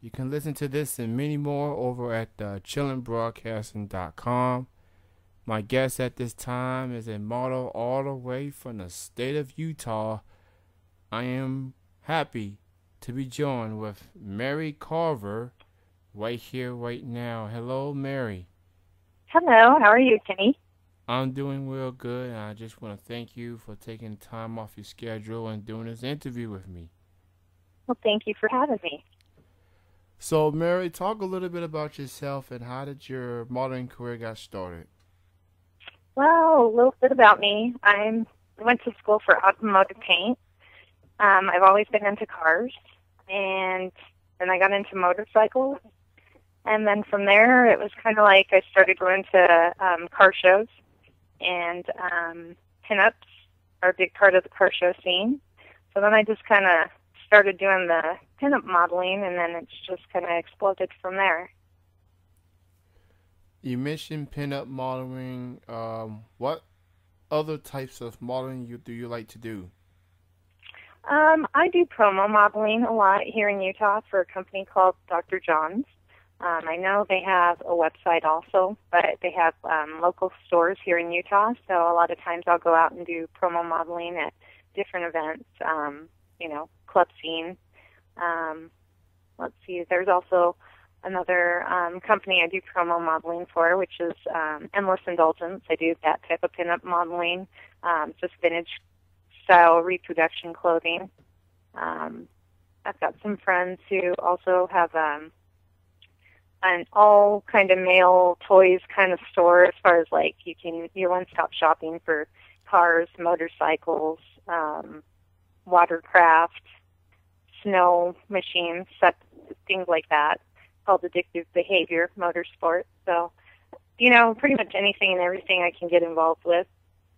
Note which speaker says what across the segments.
Speaker 1: You can listen to this and many more over at chillingbroadcasting.com. My guest at this time is a model all the way from the state of Utah. I am happy to be joined with Mary Carver right here, right now. Hello, Mary.
Speaker 2: Hello, how are you, Kenny?
Speaker 1: I'm doing real good, and I just want to thank you for taking time off your schedule and doing this interview with me.
Speaker 2: Well, thank you for having me.
Speaker 1: So, Mary, talk a little bit about yourself and how did your modeling career got started?
Speaker 2: Well, a little bit about me. I went to school for automotive paint. I've always been into cars, and then I got into motorcycles. And then from there, it was kind of like I started going to car shows, and pinups are a big part of the car show scene. So then I just kind of started doing the pinup modeling, and then it's just kind of exploded from there.
Speaker 1: You mentioned pinup modeling. What other types of modeling do you like to do?
Speaker 2: I do promo modeling a lot here in Utah for a company called Dr. John's. I know they have a website also, but they have local stores here in Utah, so a lot of times I'll go out and do promo modeling at different events, club scene. Um, let's see, there's also another company I do promo modeling for, which is Endless Indulgence. I do that type of pinup modeling, just vintage style reproduction clothing. I've got some friends who also have an all kind of male toys kind of store as far as like you're one-stop shopping for cars, motorcycles, watercraft, snow machines, things like that, called addictive behavior, motorsport. So, pretty much anything and everything I can get involved with,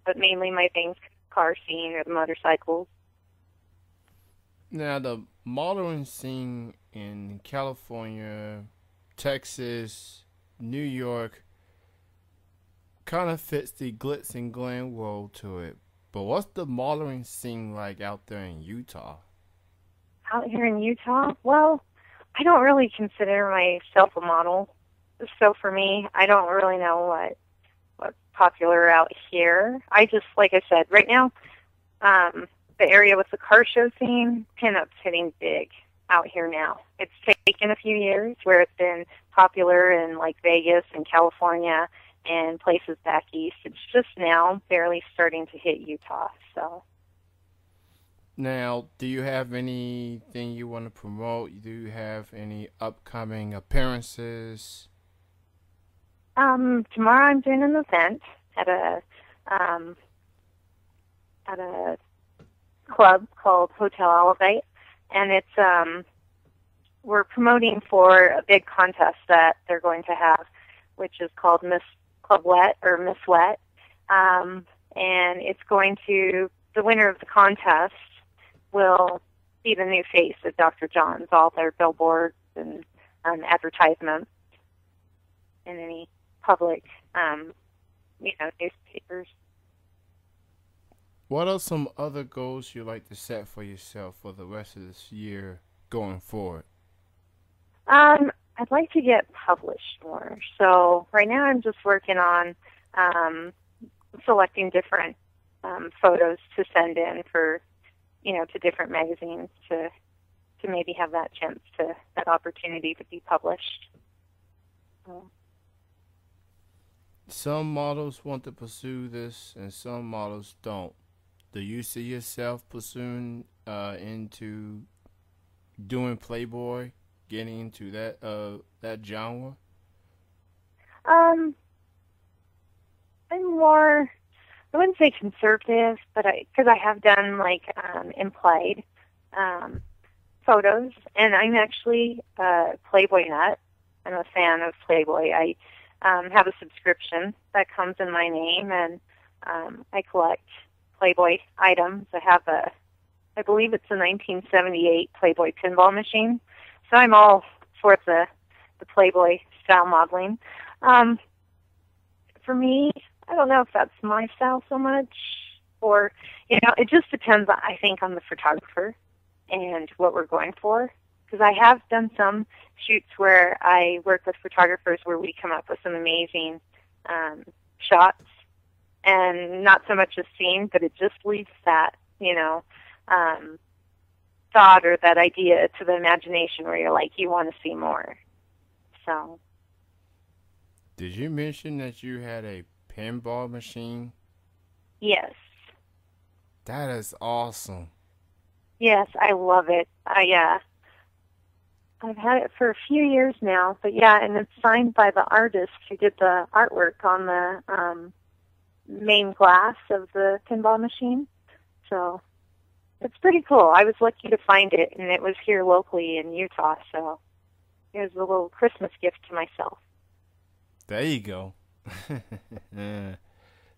Speaker 2: but mainly my things, car scene or the motorcycles.
Speaker 1: Now, the modeling scene in California, Texas, New York kind of fits the glitz and glam world to it. But what's the modeling scene like out there in Utah?
Speaker 2: Out here in Utah, well, I don't really consider myself a model. So for me, I don't really know what's popular out here. I just, like I said, right now, the area with the car show scene, pinup's hitting big out here now. It's taken a few years where it's been popular in like Vegas and California and places back east. It's just now barely starting to hit Utah. So
Speaker 1: Now, do you have anything you want to promote? Do you have any upcoming appearances?
Speaker 2: tomorrow I'm doing an event at um, a club called Hotel Elevate, and we're promoting for a big contest that they're going to have, which is called Miss Club Wet or Miss Wet. And it's going to, the winner of the contest will be the new face of Dr. John's, all their billboards and advertisements in any public, newspapers.
Speaker 1: What are some other goals you like to set for yourself for the rest of this year going forward?
Speaker 2: I'd like to get published more. So right now I'm just working on selecting different photos to send in for, to different magazines to maybe have that chance to, that opportunity to be published. So,
Speaker 1: Some models want to pursue this and some models don't. Do you see yourself pursuing into doing Playboy, getting into that genre?
Speaker 2: um, I'm more, I wouldn't say conservative, but because I have done like implied um, photos, and I'm actually a Playboy nut. I'm a fan of Playboy. I have a subscription that comes in my name, and I collect Playboy items. I believe it's a 1978 Playboy pinball machine. So I'm all for the Playboy style modeling. Um, for me, I don't know if that's my style so much, or it just depends. I think on the photographer and what we're going for. because I have done some shoots where I work with photographers where we come up with some amazing shots, and not so much a scene, but it just leaves that, thought or that idea to the imagination where you're like, you want to see more. So.
Speaker 1: Did you mention that you had a pinball machine?
Speaker 2: Yes.
Speaker 1: That is awesome.
Speaker 2: Yes, I love it. I've had it for a few years now, but yeah, and it's signed by the artist who did the artwork on the main glass of the pinball machine. So it's pretty cool. I was lucky to find it, and it was here locally in Utah, so it was a little Christmas gift to myself.
Speaker 1: There you go.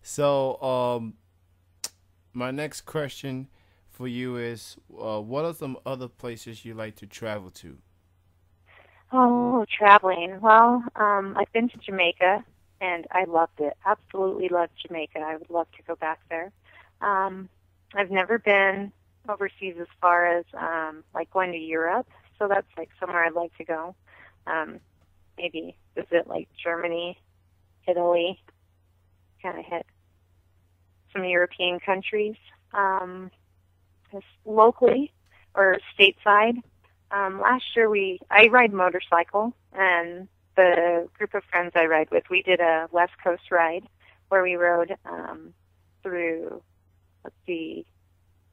Speaker 1: So, my next question for you is, what are some other places you like to travel to?
Speaker 2: Oh, traveling. Well, I've been to Jamaica, and I loved it. Absolutely loved Jamaica. I would love to go back there. I've never been overseas as far as like going to Europe, so that's like somewhere I'd like to go. Maybe visit like Germany, Italy, kind of hit some European countries. Just locally or stateside. Last year I ride motorcycle, and the group of friends I ride with, we did a West Coast ride where we rode through,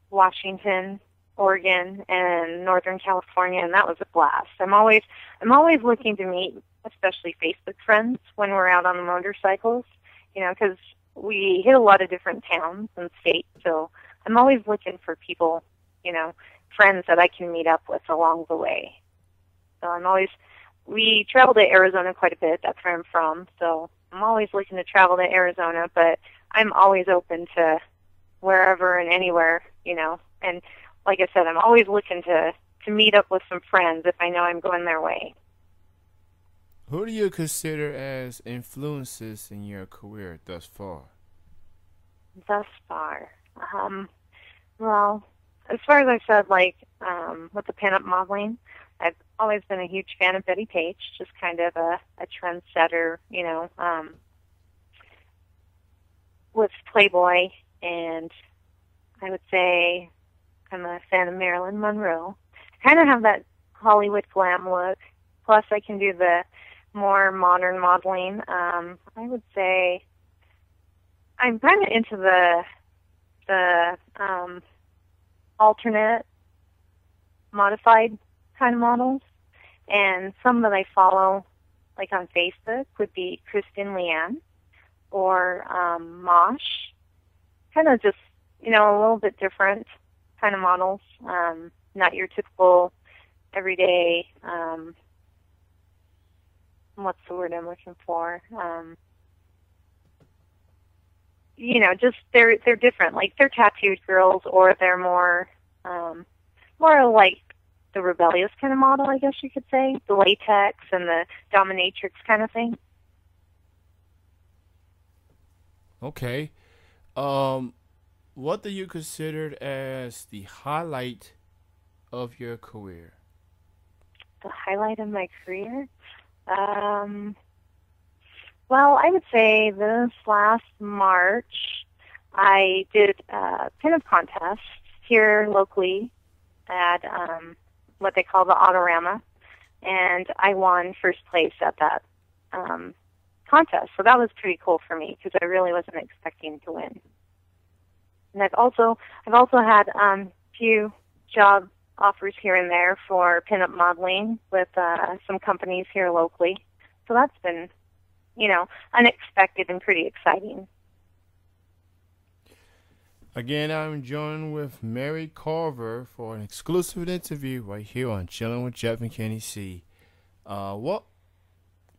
Speaker 2: Washington, Oregon, and Northern California, and that was a blast. I'm always looking to meet, especially Facebook friends, when we're out on the motorcycles, because we hit a lot of different towns and states, so I'm always looking for people, friends that I can meet up with along the way. So we travel to Arizona quite a bit, that's where I'm from, so I'm always looking to travel to Arizona, but I'm always open to wherever and anywhere, and like I said, I'm always looking to meet up with some friends if I know I'm going their way.
Speaker 1: Who do you consider as influences in your career thus far?
Speaker 2: Thus far? Well, as far as I said, with the pinup modeling, I've always been a huge fan of Betty Page, just kind of a trendsetter, with Playboy, and I would say I'm a fan of Marilyn Monroe. I kind of have that Hollywood glam look, plus I can do the more modern modeling. I would say I'm kind of into the alternate modified kind of models, and some that I follow like on Facebook would be Kristen Leanne or Mosh, kind of just a little bit different kind of models, not your typical everyday what's the word I'm looking for, just they're different. Like they're tattooed girls, or they're more like the rebellious kind of model, I guess you could say, the latex and the dominatrix kind of thing.
Speaker 1: Okay. What do you consider as the highlight of your career?
Speaker 2: The highlight of my career? Well, I would say this last March, I did a pinup contest here locally at what they call the Autorama, and I won first place at that contest. So that was pretty cool for me because I really wasn't expecting to win. And I've also had few job offers here and there for pinup modeling with some companies here locally. So that's been, unexpected and pretty exciting.
Speaker 1: Again, I'm joined with Mary Carver for an exclusive interview right here on Chilling with Jeff and Kenny C. What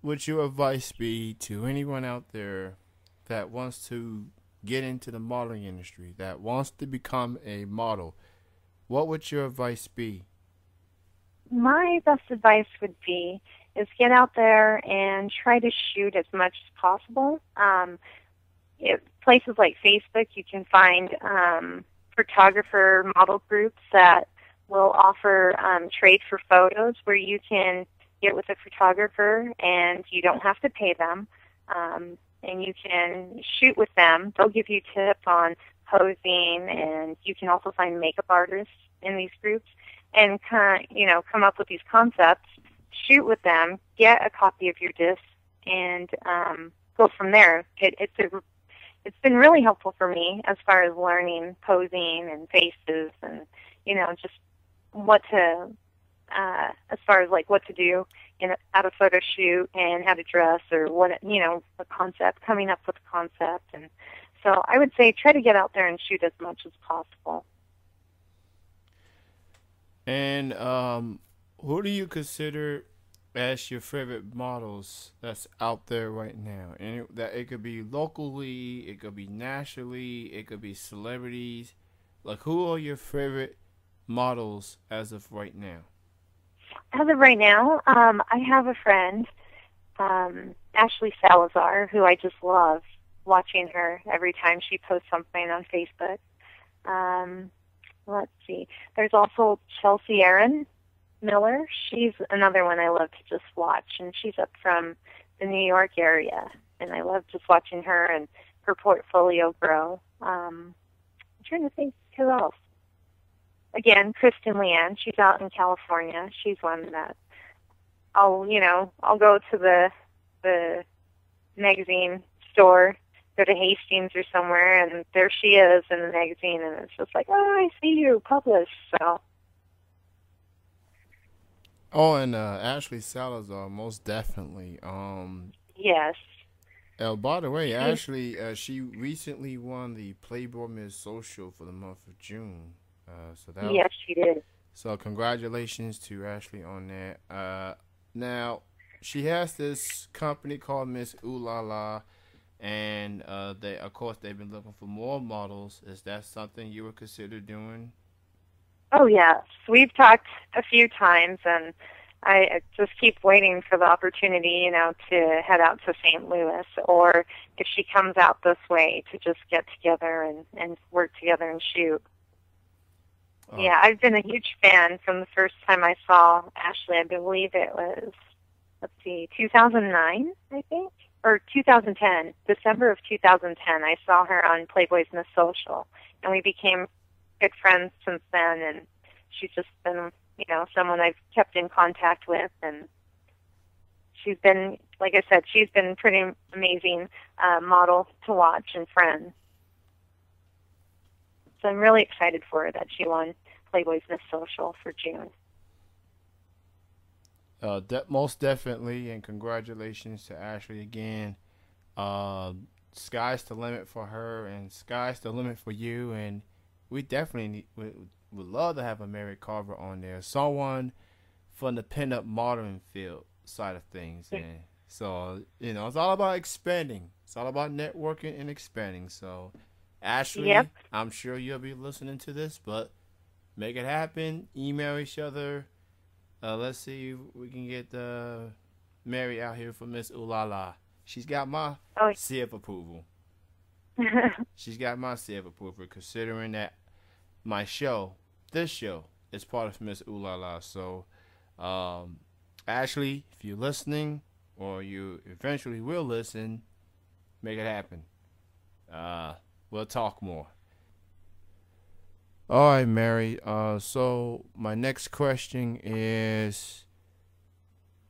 Speaker 1: would your advice be to anyone out there that wants to get into the modeling industry, that wants to become a model? What would your advice be?
Speaker 2: My best advice would be is get out there and try to shoot as much as possible. Places like Facebook, you can find photographer model groups that will offer trade for photos where you can get with a photographer and you don't have to pay them, and you can shoot with them. They'll give you tips on posing, and you can also find makeup artists in these groups and come up with these concepts, shoot with them, get a copy of your disc, and go from there. It's been really helpful for me as far as learning posing and faces and just what to as far as like what to do at a photo shoot and how to dress or what a concept, coming up with a concept. And so I would say try to get out there and shoot as much as possible.
Speaker 1: And who do you consider as your favorite models that's out there right now? And it could be locally, it could be nationally, it could be celebrities. Like, who are your favorite models as of right now?
Speaker 2: As of right now, I have a friend, Ashley Salazar, who I just love watching her every time she posts something on Facebook. Let's see. There's also Chelsea Aaron Miller. She's another one I love to just watch, and she's up from the New York area, and I love just watching her and her portfolio grow. I'm trying to think who else. Again, Kristen Leanne. She's out in California. She's one that I'll go to the magazine store, go to Hastings or somewhere, and there she is in the magazine, and it's just like, oh, I see you published. So.
Speaker 1: Oh, and Ashley Salazar, most definitely.
Speaker 2: Yes.
Speaker 1: By the way, Ashley, she recently won the Playboy Miss Social for the month of June.
Speaker 2: Yes, she did.
Speaker 1: So congratulations to Ashley on that. Now, she has this company called Miss Ooh La La, and they've been looking for more models. Is that something you would consider doing?
Speaker 2: Oh, yes. We've talked a few times, and I just keep waiting for the opportunity, to head out to St. Louis, or if she comes out this way, to just get together and work together and shoot. Oh. Yeah, I've been a huge fan from the first time I saw Ashley. I believe it was, 2009, I think, or 2010, December of 2010. I saw her on Playboy's Miss Social, and we became good friends since then, and she's just been, someone I've kept in contact with, and she's been, like I said, she's been pretty amazing model to watch and friend. So I'm really excited for her that she won Playboy's Miss Social for June.
Speaker 1: Most definitely, and congratulations to Ashley again. Sky's the limit for her, and sky's the limit for you, and we definitely would love to have a Mary Carver on there, someone from the pinup modeling field side of things. Yeah. And so, it's all about expanding. It's all about networking and expanding. So, Ashley, yep. I'm sure you'll be listening to this, but make it happen. Email each other. Let's see if we can get Mary out here for Miss Ooh La La. She's got my seal of approval. She's got my seal of approval, considering that this show, is part of Miss Ooh La La. So, Ashley, if you're listening, or you eventually will listen, make it happen. We'll talk more. All right, Mary. So my next question is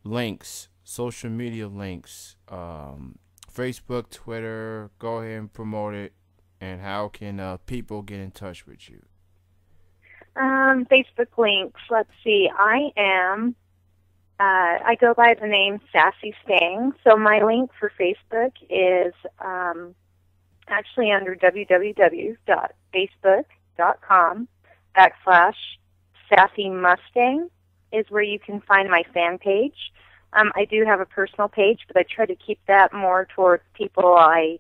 Speaker 1: links, social media links, Facebook, Twitter. Go ahead and promote it. And how can people get in touch with you?
Speaker 2: Facebook links. Let's see. I go by the name Sassy Stang. So my link for Facebook is actually under www.facebook.com/Sassy Mustang is where you can find my fan page. I do have a personal page, but I try to keep that more towards people I,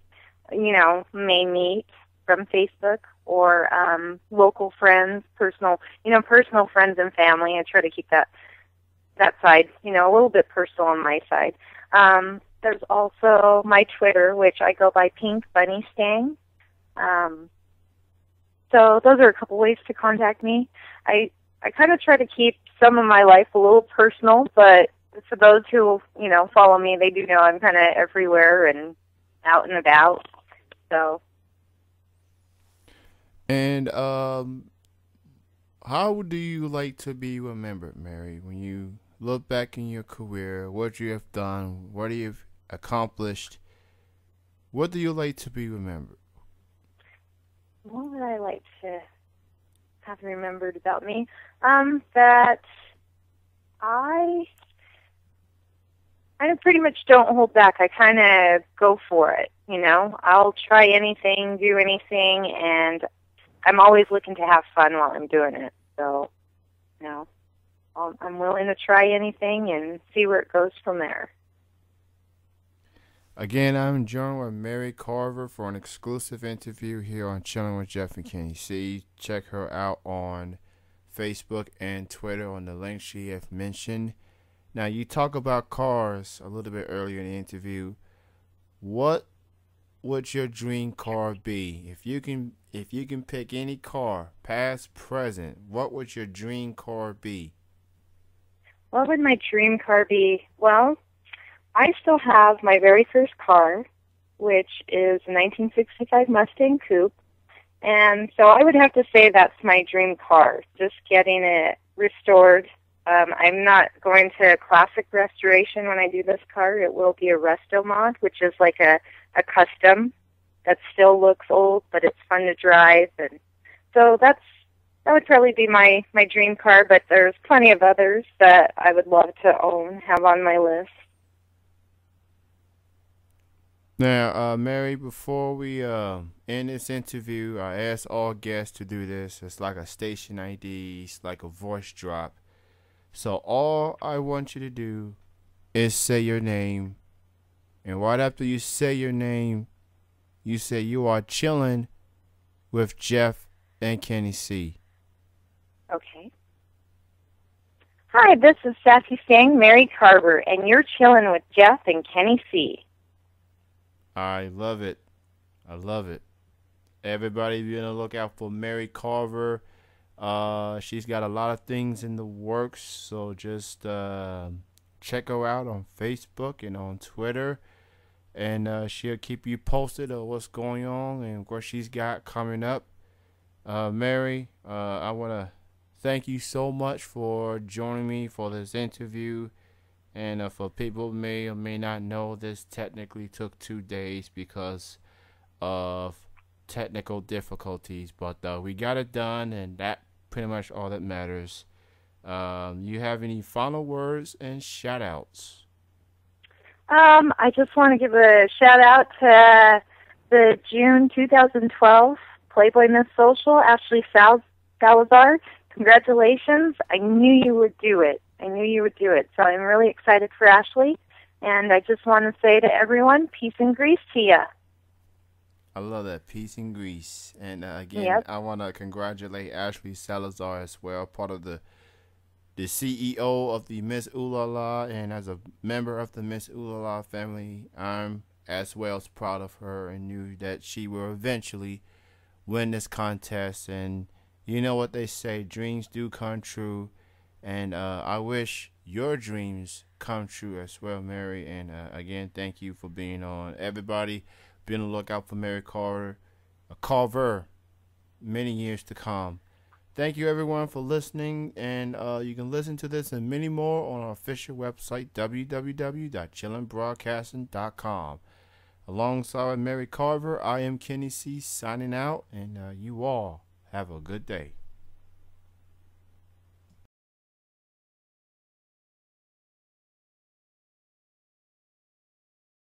Speaker 2: may meet from Facebook or local friends, personal friends and family. I try to keep that side, a little bit personal on my side. There's also my Twitter, which I go by Pink Bunny Stang. So those are a couple ways to contact me. I I kind of try to keep some of my life a little personal, but for those who, follow me, they do know I'm kind of everywhere and out and about. So.
Speaker 1: And how do you like to be remembered, Mary? When you look back in your career, what you have done, what you've accomplished, what do you like to be remembered?
Speaker 2: What would I like to have remembered about me? That I pretty much don't hold back. I kind of go for it, I'll try anything, do anything, and I'm always looking to have fun while I'm doing it. So, I'm willing to try anything and see where it goes from there.
Speaker 1: Again, I'm joined with Mary Carver for an exclusive interview here on Chilling with Jeff and Kenny C. Check her out on Facebook and Twitter on the link she has mentioned. Now, you talk about cars a little bit earlier in the interview. What would your dream car be? If you can pick any car, past, present, what would your dream car be?
Speaker 2: What would my dream car be? Well, I still have my very first car, which is a 1965 Mustang Coupe. And so I would have to say that's my dream car, just getting it restored. I'm not going to classic restoration when I do this car. It will be a resto mod, which is like a custom that still looks old, but it's fun to drive. And so that would probably be my dream car, but there's plenty of others that I would love to own, have on my list.
Speaker 1: Now, Mary, before we end this interview, I ask all guests to do this. It's like a station ID. It's like a voice drop. So all I want you to do is say your name. And right after you say your name, you say you are chilling with Jeff and Kenny C.
Speaker 2: Okay. Hi, this is Sassy Sang, Mary Carver, and you're chilling with Jeff and Kenny C.
Speaker 1: I love it. I love it. Everybody be on the lookout for Mary Carver. She's got a lot of things in the works, so just check her out on Facebook and on Twitter, and she'll keep you posted of what's going on and what she's got coming up. Mary, I want to thank you so much for joining me for this interview. And for people who may or may not know, this technically took 2 days because of technical difficulties. But we got it done, and that pretty much all that matters. You have any final words and shout-outs?
Speaker 2: I just want to give a shout-out to the June 2012 Playboy Miss Social, Ashley Salazar. Congratulations. I knew you would do it. So I'm really excited for Ashley. And I just want to say to everyone, peace and grease to you.
Speaker 1: I love that, peace and grease. And again,
Speaker 2: Yep.
Speaker 1: I want to congratulate Ashley Salazar as well, part of the CEO of the Miss Ooh La La. And as a member of the Miss Ooh La La family, I'm as well as proud of her and knew that she will eventually win this contest. And you know what they say, dreams do come true. And I wish your dreams come true as well, Mary. And again, thank you for being on. Everybody, be on the lookout for Mary Carver, many years to come. Thank you, everyone, for listening. And you can listen to this and many more on our official website, www.chillingbroadcasting.com. Alongside Mary Carver, I am Kenny C. signing out. And you all have a good day.